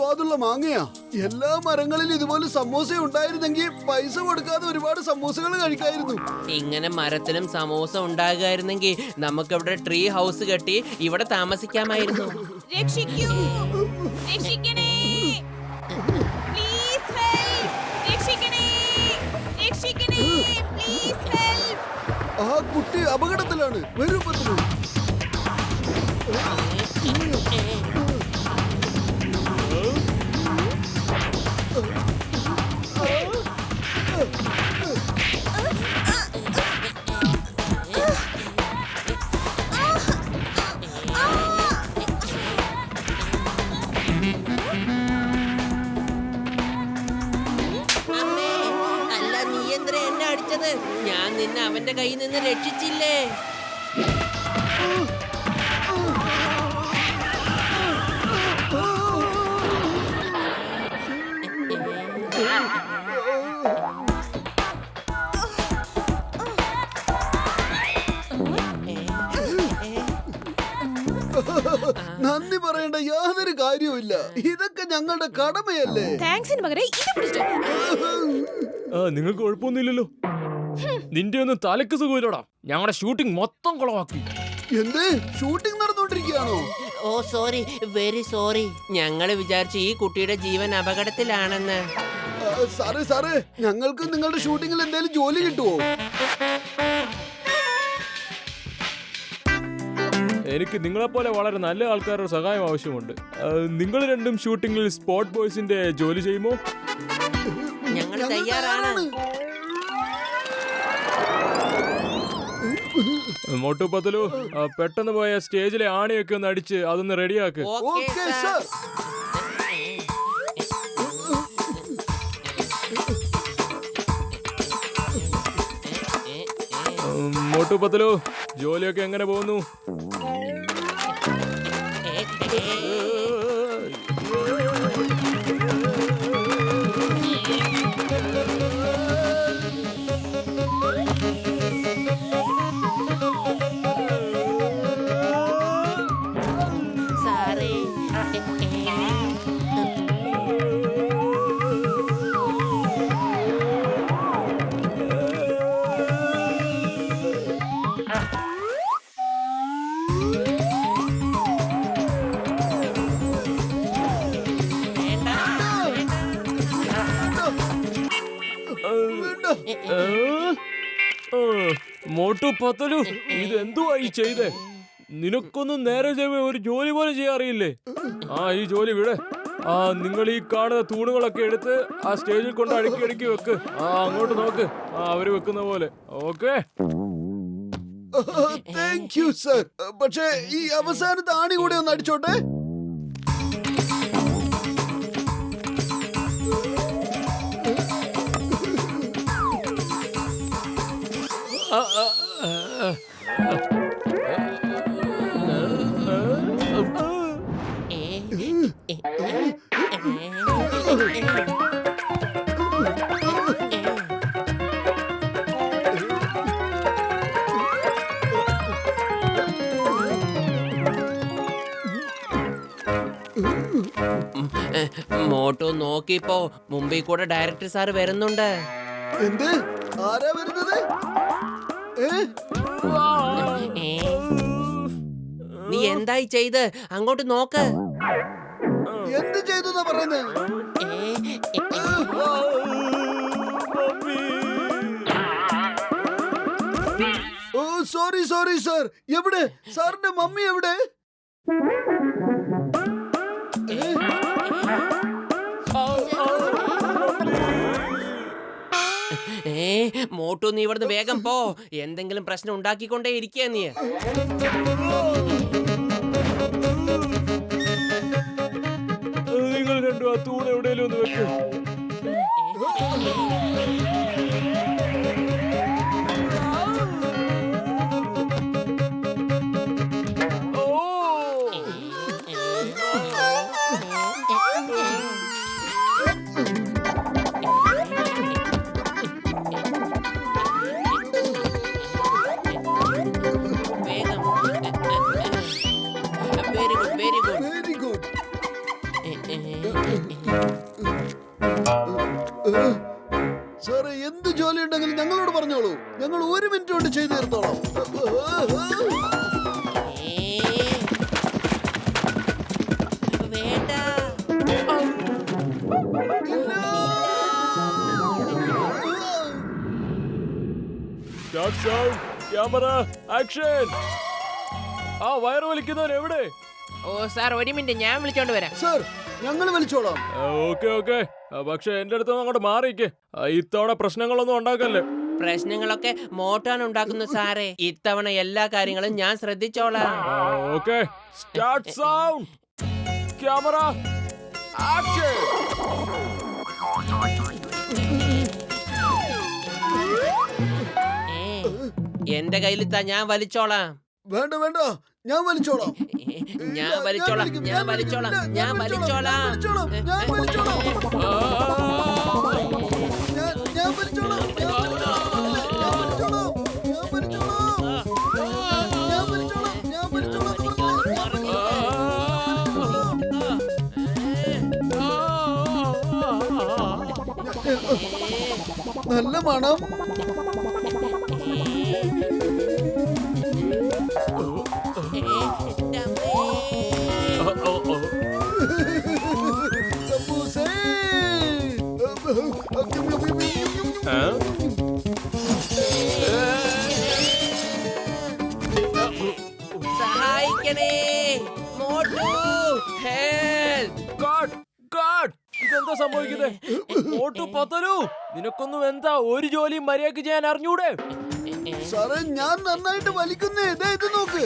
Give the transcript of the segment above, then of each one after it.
സ്വാദുള്ള മാങ്ങയാ. എല്ലാ മരങ്ങളിലും ഇതുപോലെ സമോസ ഉണ്ടായിരുന്നെങ്കിൽ പൈസ കൊടുക്കാതെ ഒരുപാട് സമോസകൾ കഴിക്കായിരുന്നു. ഇങ്ങനെ മരത്തിലും സമോസ ഉണ്ടാകുമായിരുന്നെങ്കിൽ നമുക്കിവിടെ ട്രീ ഹൗസ് കെട്ടി ഇവിടെ താമസിക്കാമായിരുന്നു. രക്ഷിക്കൂ, രക്ഷിക്കണേ, പ്ലീസ് ഹെൽപ്പ്, രക്ഷിക്കണേ, രക്ഷിക്കണേ, പ്ലീസ് ഹെൽപ്പ്. ആ കുട്ടി അപകടത്തിലാണ്. വരൂ പത്തു. അല്ല, നീ എന്തിനാ എന്നെ അടിച്ചത്? ഞാൻ നിന്നെ അവന്റെ കയ്യിൽ നിന്ന് രക്ഷിച്ചില്ലേ? നന്ദി പറയേണ്ട യാതൊരു കാര്യവുമില്ല. ഇതൊക്കെ ഞങ്ങളുടെ കടമയല്ലേ. താങ്ക്സിന് പകരം ഇത് പിടിച്ചോ. നിങ്ങൾക്ക് കുഴപ്പമൊന്നുമില്ലല്ലോ. നിന്റെ ഒന്നും തലക്ക് സുഖമില്ലടാ. ഞങ്ങളുടെ ഷൂട്ടിംഗ് മൊത്തം കുളമാക്കി. എന്ത് ഷൂട്ടിംഗ് നടന്നുകൊണ്ടിരിക്കുകയാണോ? ഓ സോറി, വെരി സോറി. ഞങ്ങള് വിചാരിച്ചു ഈ കുട്ടിയുടെ ജീവൻ അപകടത്തിലാണെന്ന്. സാറേ ഞങ്ങൾക്ക് നിങ്ങളുടെ ഷൂട്ടിങ്ങിൽ എന്തെങ്കിലും ജോലി കിട്ടുമോ? എനിക്ക് നിങ്ങളെപ്പോലെ വളരെ നല്ല ആൾക്കാരുടെ സഹായം ആവശ്യമുണ്ട്. നിങ്ങൾ രണ്ടും ഷൂട്ടിങ്ങിൽ സ്പോട്ട് ബോയ്സിന്റെ ജോലി ചെയ്യുമോ? ഞങ്ങൾ തയ്യാറാണ്. മോട്ടു പത്തലു, പെട്ടെന്ന് പോയ സ്റ്റേജിലെ ആണിയൊക്കെ ഒന്ന് അടിച്ച് അതൊന്ന് റെഡിയാക്ക്. Okay sir. മോട്ടു പത്തലു, ജോലിയൊക്കെ എങ്ങനെ പോകുന്നു? സാറേ, മോട്ടു പത്തലു, ഇതെന്തുവായി ചെയ്തേ? നിനക്കൊന്നും നേരെ ഒരു ജോലി പോലും ചെയ്യാറിയില്ലേ? ഈ ജോലി വിടെ. നിങ്ങൾ ഈ കാണുന്ന തൂണുകളൊക്കെ എടുത്ത് ആ സ്റ്റേജിൽ കൊണ്ട് അടുക്കി വെക്ക്. അങ്ങോട്ട് നോക്ക്, അവര് വെക്കുന്ന പോലെ. ഓക്കെ. Thank you sir. പക്ഷേ ഈ അവസാനത്തെ ആണി കൂടെ ഒന്ന് അടിച്ചോട്ടെ. മോട്ടു നോക്കിപ്പോ മുംബൈ കൂടെ ഡയറക്ടർ സാറ് വരുന്നുണ്ട്. എന്ത്? ആരാ വരുന്നത്? നീ എന്തായി ചെയ്ത്? അങ്ങോട്ട് നോക്ക്. എന്ത് ചെയ്തു എന്നാ പറയുന്നത്? ഓ സോറി സർ. എവിടെ സാറിന്റെ മമ്മി? എവിടെ? മോട്ടു, നീ ഇവിടുന്ന് വേഗം പോ. എന്തെങ്കിലും പ്രശ്നം ഉണ്ടാക്കിക്കൊണ്ടേ ഇരിക്കുക നീ. നിങ്ങൾ രണ്ടും ആ തൂണ് എവിടെയെങ്കിലും ഒന്ന് വെക്ക്. Very good. ജോലി ഉണ്ടെങ്കിലും ഞങ്ങളോട് പറഞ്ഞോളൂ. ഞങ്ങൾ 1 മിനിറ്റ് കൊണ്ട് ചെയ്തു തീർത്തോളാം. വേണ്ട. Start sound, camera, action. ആ വയറ് വലിക്കുന്നവൻ എവിടെ? ഓ സാർ, 1 മിനിറ്റ്, ഞാൻ വിളിച്ചോണ്ട് വരാം. സർ, ഞങ്ങൾ വലിച്ചോളാം. ഓക്കെ. പക്ഷെ എന്റെ അടുത്ത് അങ്ങോട്ട് മാറിയിക്ക്. ഇത്തവണ പ്രശ്നങ്ങളൊന്നും ഉണ്ടാക്കല്ലേ. പ്രശ്നങ്ങളൊക്കെ മോട്ടാൻ ഉണ്ടാക്കുന്നു സാറേ. ഇത്തവണ എല്ലാ കാര്യങ്ങളും ഞാൻ ശ്രദ്ധിച്ചോളാം. Okay. Start sound, camera, action. എന്റെ കയ്യിലിത്താ, ഞാൻ വലിച്ചോളാം. വേണ്ട വേണ്ട, ഞാൻ വലിച്ചോളാം. ഞാൻ വലിച്ചോളാം. ഞാൻ വലിച്ചോളാം. ഞാൻ വലിച്ചോളാം. നല്ല മണം. സമൂസേ. സഹായിക്കണേ മോട്ടു, ഹെൽപ്പ്. ഇതെന്താ സംഭവിക്കുന്നത്? മോട്ടു പതലു, നിനക്കൊന്നും എന്താ ഒരു ജോലിയും മര്യാദക്ക് ചെയ്യാൻ അറിഞ്ഞൂടെ? സാറേ, ഞാൻ നന്നായിട്ട് വലിക്കുന്നേ. ഇത് നോക്ക്.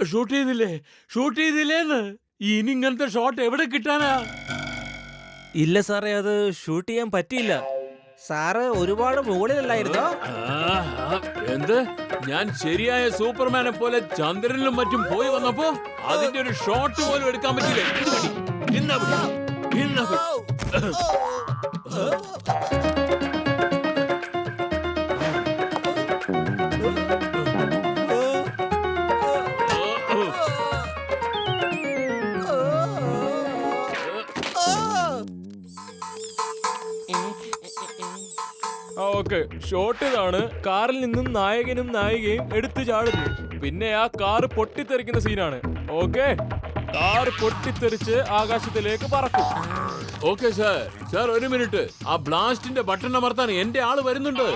ഷൂട്ട് ചെയ്തില്ലേന്ന്? ഇനി ഇങ്ങനത്തെ ഷോട്ട് എവിടെ കിട്ടാനാ? ഇല്ല സാറേ, അത് ഷൂട്ട് ചെയ്യാൻ പറ്റിയില്ല. സാറ് ഒരുപാട് മുകളിലല്ലായിരുന്നോ? എന്ത്? ഞാൻ ശരിയായ സൂപ്പർമാനെ പോലെ ചന്ദ്രനിലും മറ്റും പോയി വന്നപ്പോ അതിന്റെ ഒരു ഷോട്ട് പോലും എടുക്കാൻ പറ്റില്ല. ഓക്കെ, ഷോട്ട് ഇതാണ്. കാറിൽ നിന്നും നായകനും നായികയും എടുത്തു ചാടുന്നു. പിന്നെ ആ കാറ് പൊട്ടിത്തെറിക്കുന്ന സീനാണ്. ഓക്കെ, കാർ പൊട്ടിത്തെറിച്ച് ആകാശത്തിലേക്ക് പറക്കും. Okay sir. Sir, 1 minute. ആ ബ്ലാസ്റ്റിന്റെ ബട്ടൺ അമർത്താൻ എന്റെ ആള് വരുന്നുണ്ട്.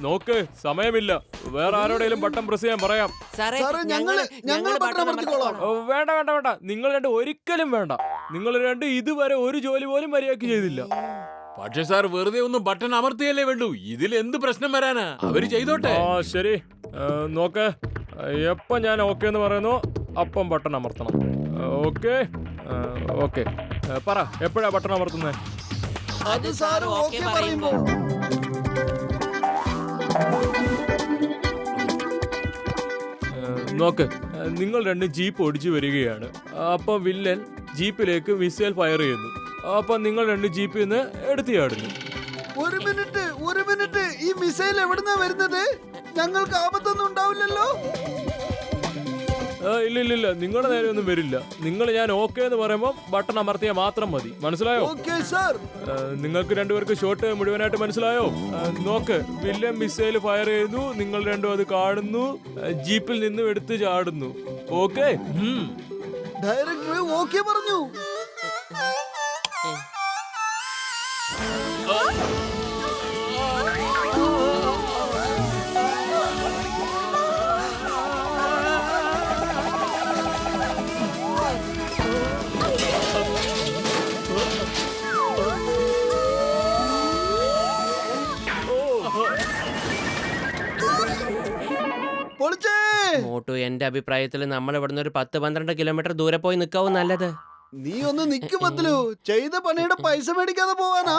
നോക്ക്, സമയമില്ല. വേറെ ആരോടെങ്കിലും ബട്ടൺ പ്രസ് ചെയ്യാൻ പറയാം. സാറേ, ഞങ്ങൾ ബട്ടൺ അമർത്തിക്കോളാം. വേണ്ട. നിങ്ങൾ രണ്ട് ഒരിക്കലും വേണ്ട. നിങ്ങൾ രണ്ട് ഇതുവരെ ഒരു ജോലി പോലും മര്യാദക്ക് ചെയ്തില്ല. പക്ഷെ സാർ, വെറുതെ ഒന്നും ബട്ടൺ അമർത്തിയല്ലേ വേണ്ടു. ഇതിൽ എന്ത് പ്രശ്നം വരാനാ? അവര് ചെയ്തോട്ടെ. ശരി, നോക്ക്. എപ്പോ ഞാൻ ഓക്കെ എന്ന് പറയുന്നു അപ്പം ബട്ടൺ അമർത്തണം. ഓക്കെ. പറ, എപ്പോഴാ ബട്ടൺ അമർത്തുന്നത്? അത് സാറ് ഓക്കെ പറയുമ്പോ. നോക്ക്, നിങ്ങൾ രണ്ടും ജീപ്പ് ഓടിച്ചു വരികയാണ്. അപ്പൊ വില്ലൻ ജീപ്പിലേക്ക് മിസൈൽ ഫയർ ചെയ്യുന്നു. അപ്പൊ നിങ്ങൾ രണ്ട് ജീപ്പിൽ നിന്ന് എടുത്തു ചാടുന്നു. 1 മിനിറ്റ്. ഈ മിസൈൽ എവിടുന്നാ വരുന്നത്? ഞങ്ങൾക്ക് ആപത്തൊന്നും ഉണ്ടാവില്ലല്ലോ? ഇല്ല, നിങ്ങളുടെ നേരെ ഒന്നും വരില്ല. നിങ്ങൾ ഞാൻ ഓക്കെ എന്ന് പറയുമ്പോൾ ബട്ടൺ അമർത്തിയാൽ മാത്രം മതി. മനസ്സിലായോ? Okay sir. നിങ്ങൾക്ക് രണ്ടുപേർക്ക് ഷോട്ട് മുഴുവനായിട്ട് മനസ്സിലായോ? നോക്ക്, വില്ലൻ മിസൈൽ ഫയർ ചെയ്യുന്നു. നിങ്ങൾ രണ്ടും അത് കാണുന്നു. ജീപ്പിൽ നിന്നും എടുത്ത് ചാടുന്നു. ഓക്കെ. ഡയറക്ടർ ഓക്കെ പറഞ്ഞു. മോട്ടു, എന്റെ എന്റെ അഭിപ്രായത്തിൽ നമ്മൾ ഇവിടുന്ന് ഒരു 10-12 കിലോമീറ്റർ ദൂരെ പോയി നിൽക്കാവും നല്ലത്. നീ ഒന്ന് നിക്ക് പത്തലു. ചെയ്ത പണിയുടെ പൈസ മേടിക്കാതെ പോവാനാ?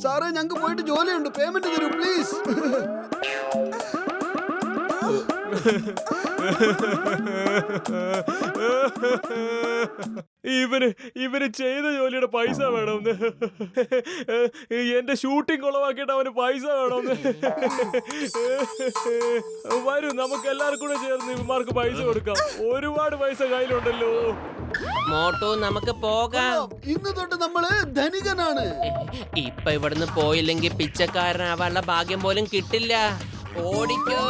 സാറേ ഞങ്ങക്ക് പോയിട്ട് ജോലിയുണ്ട്, പേയ്മെന്റ് തരൂ പ്ലീസ്. ഇവന് ചെയ്ത ജോലിയുടെ പൈസ വേണമെന്ന്. എന്റെ ഷൂട്ടിംഗ് കുളവാക്കിയിട്ട് അവന് പൈസ വേണമെന്ന്. വരൂ, നമുക്ക് എല്ലാവർക്കും കൂടെ ചേർന്ന് ഇവന്മാർക്ക് പൈസ കൊടുക്കാം. ഒരുപാട് പൈസ കയ്യിലുണ്ടല്ലോ. മോട്ടു, നമുക്ക് പോകാം. ഇന്ന് തൊട്ട് നമ്മള് ധനികനാണ്. ഇപ്പൊ ഇവിടുന്ന് പോയില്ലെങ്കിൽ പിച്ചക്കാരനാവാനുള്ള ഭാഗ്യം പോലും കിട്ടില്ല. ഓടിക്കോ.